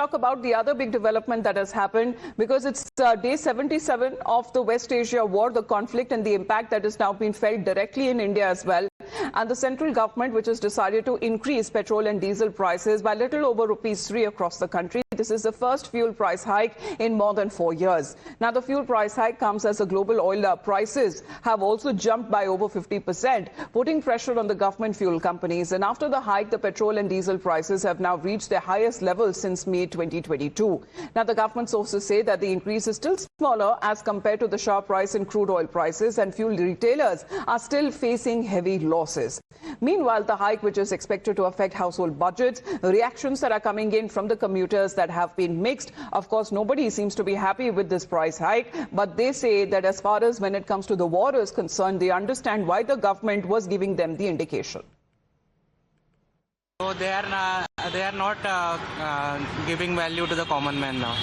talk about the other big development that has happened, because it's day 77 of the West Asia war, the conflict and the impact that is now being felt directly in India as well. And the central government, which has decided to increase petrol and diesel prices by little over ₹3 across the country. This is the first fuel price hike in more than 4 years. Now, the fuel price hike comes as the global oil prices have also jumped by over 50%, putting pressure on the government fuel companies. And after the hike, the petrol and diesel prices have now reached their highest levels since May 2022. Now, the government sources say that the increase is still smaller as compared to the sharp rise in crude oil prices, and fuel retailers are still facing heavy losses. Meanwhile, the hike, which is expected to affect household budgets, reactions that are coming in from the commuters that have been mixed. Of course, nobody seems to be happy with this price hike, but they say that as far as when it comes to the war is concerned, they understand why the government was giving them the indication. So they are not giving value to the common man now.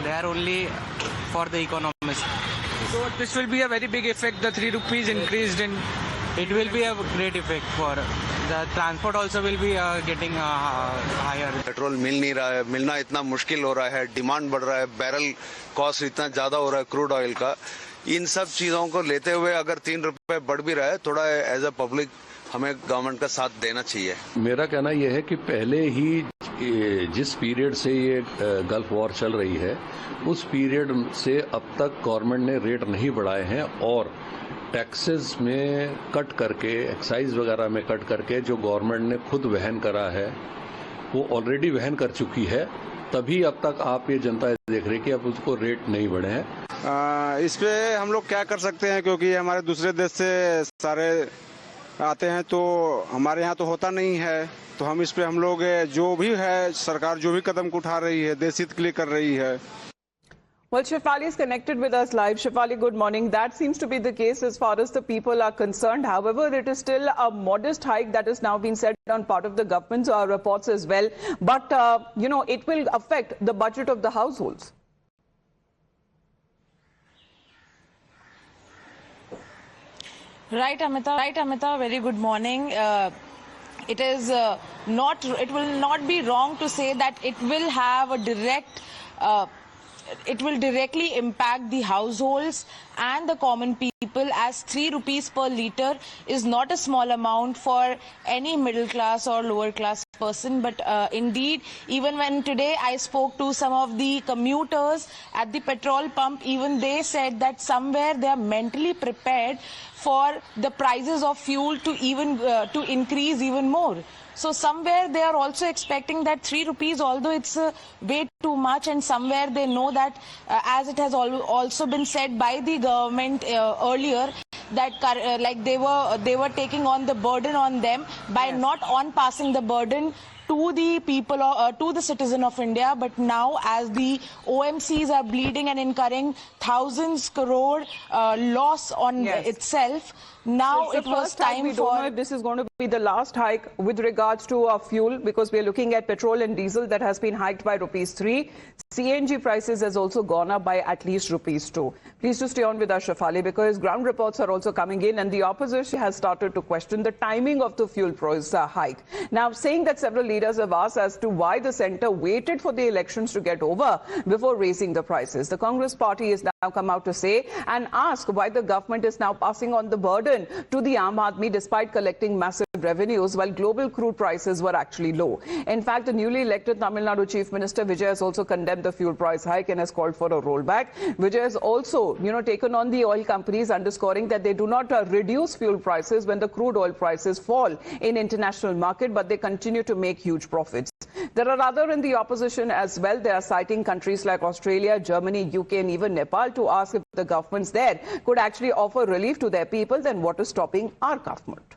They are only for the economists. So this will be a very big effect. The ₹3 increased in. It will be a great effect for the transport. Also will be getting higher. Petrol मिल नहीं रहा है, मिलना इतना मुश्किल हो रहा है, डिमांड बढ़ रहा है, बैरल कॉस्ट इतना ज्यादा हो रहा है क्रूड ऑयल का। इन सब चीजों को लेते हुए अगर ₹3 बढ़ भी रहा है, थोड़ा एज अ पब्लिक हमें गवर्नमेंट का साथ देना चाहिए। मेरा कहना यह है कि पहले ही जिस पीरियड से ये गल्फ वॉर चल रही है, उस पीरियड से अब तक गवर्नमेंट ने रेट नहीं बढ़ाए हैं, और टैक्सेस में कट करके, एक्साइज वगैरह में कट करके जो गवर्नमेंट ने खुद वहन करा है वो ऑलरेडी वहन कर चुकी है। तभी अब तक आप ये जनता देख रही है कि अब उसको रेट नहीं बढ़े हैं। इस पे हम लोग क्या कर सकते हैं, क्योंकि हमारे दूसरे देश से सारे आते हैं, तो हमारे यहाँ तो होता नहीं है। तो हम इस पे हम लोग जो भी है, सरकार जो भी कदम उठा रही है, देश हित के लिए कर रही है। Well, Shefali is connected with us live. Shefali, good morning. That seems to be the case as far as the people are concerned. However, it is still a modest hike that has now been said on part of the government's reports as well. But, it will affect the budget of the households. Right, Amita. Very good morning. It will not be wrong to say that it will have a direct it will directly impact the households and the common people, as ₹3 per litre is not a small amount for any middle class or lower class person. But indeed, even when today I spoke to some of the commuters at the petrol pump, even they said that somewhere they are mentally prepared for the prices of fuel to increase even more. So somewhere they are also expecting that ₹3, although it's way too much, and somewhere they know that, as it has also been said by the government earlier, that like they were taking on the burden on them by not on passing the burden to the people, to the citizen of India. But now, as the OMCs are bleeding and incurring thousands crore loss on itself, now it was time we don't know if this is going to be the last hike with regards to fuel, because we are looking at petrol and diesel that has been hiked by ₹3. CNG prices has also gone up by at least ₹2. Please do stay on with us, Shefali, because ground reports are also coming in, and the opposition has started to question the timing of the fuel price hike. Now, saying that several leaders have asked as to why the centre waited for the elections to get over before raising the prices. The Congress party has now come out to say and ask why the government is now passing on the burden to the Aam Aadmi despite collecting massive revenues while global crude prices were actually low. In fact, the newly elected Tamil Nadu Chief Minister Vijay has also condemned the fuel price hike and has called for a rollback. Vijay has also, taken on the oil companies, underscoring that they do not reduce fuel prices when the crude oil prices fall in international market, but they continue to make huge profits. There are others in the opposition as well. They are citing countries like Australia, Germany, UK and even Nepal to ask if the governments there could actually offer relief to their people. Then what is stopping our government?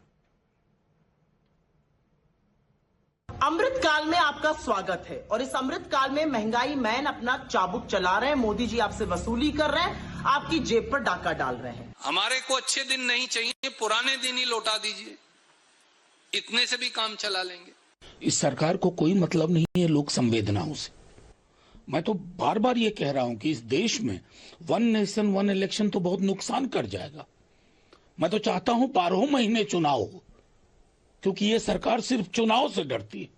अमृत काल में आपका स्वागत है, और इस अमृत काल में महंगाई मैन अपना चाबुक चला रहे हैं। मोदी जी आपसे वसूली कर रहे हैं, आपकी जेब पर डाका डाल रहे हैं। हमारे को अच्छे दिन नहीं चाहिए, पुराने दिन ही लौटा दीजिए, इतने से भी काम चला लेंगे। इस सरकार को कोई मतलब नहीं है लोक संवेदनाओं से। मैं तो बार बार ये कह रहा हूं कि इस देश में 1 नेशन 1 इलेक्शन तो बहुत नुकसान कर जाएगा। मैं तो चाहता हूं 12 महीने चुनाव हो, क्योंकि ये सरकार सिर्फ चुनाव से डरती है।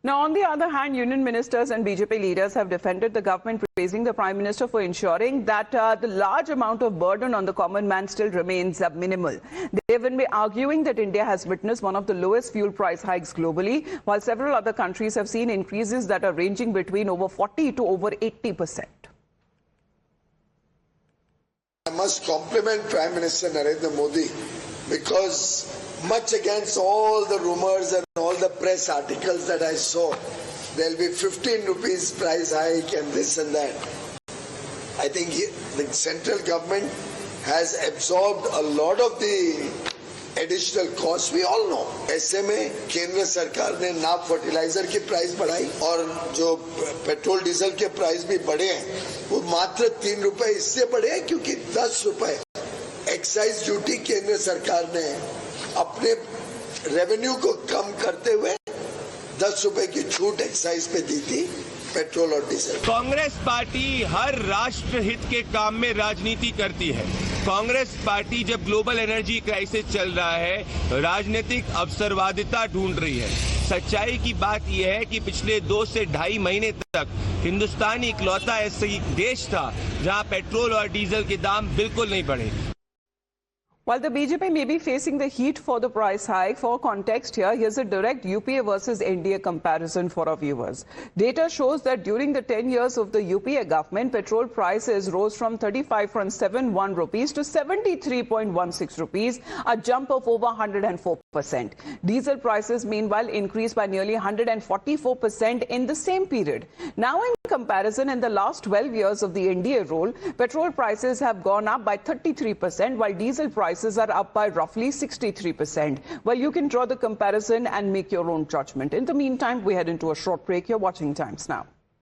Now, on the other hand, union ministers and BJP leaders have defended the government, praising the Prime Minister for ensuring that the large amount of burden on the common man still remains minimal. They have been arguing that India has witnessed one of the lowest fuel price hikes globally, while several other countries have seen increases that are ranging between over 40 to over 80%. I must compliment Prime Minister Narendra Modi because much against all the rumors and all the press articles that I saw, there'll be 15 rupees price hike and this and that. I think the central government has absorbed a lot of the additional costs. We all know SMA केंद्र सरकार ने नाप fertiliser की price बढ़ाई और जो petrol diesel के price भी बढ़े हैं वो मात्र 3 रुपए इससे बढ़े हैं क्योंकि 10 रुपए एक्साइज ड्यूटी केंद्र सरकार ने अपने रेवेन्यू को कम करते हुए 10 रुपए की छूट एक्साइज पे दी थी पेट्रोल और डीजल। कांग्रेस पार्टी हर राष्ट्र हित के काम में राजनीति करती है। कांग्रेस पार्टी जब ग्लोबल एनर्जी क्राइसिस चल रहा है राजनीतिक अवसरवादिता ढूंढ रही है। सच्चाई की बात यह है कि पिछले 2 से 2.5 महीने तक हिंदुस्तान इकलौता ऐसा देश था जहां पेट्रोल और डीजल के दाम बिल्कुल नहीं बढ़े। While the BJP may be facing the heat for the price hike, for context here, here's a direct UPA versus NDA comparison for our viewers. Data shows that during the 10 years of the UPA government, petrol prices rose from 35.71 rupees to 73.16 rupees, a jump of over 104%. Diesel prices, meanwhile, increased by nearly 144% in the same period. Now, in comparison, in the last 12 years of the NDA rule, petrol prices have gone up by 33%, while diesel prices are up by roughly 63%. Well, you can draw the comparison and make your own judgment. In the meantime, we head into a short break. You're watching Times Now.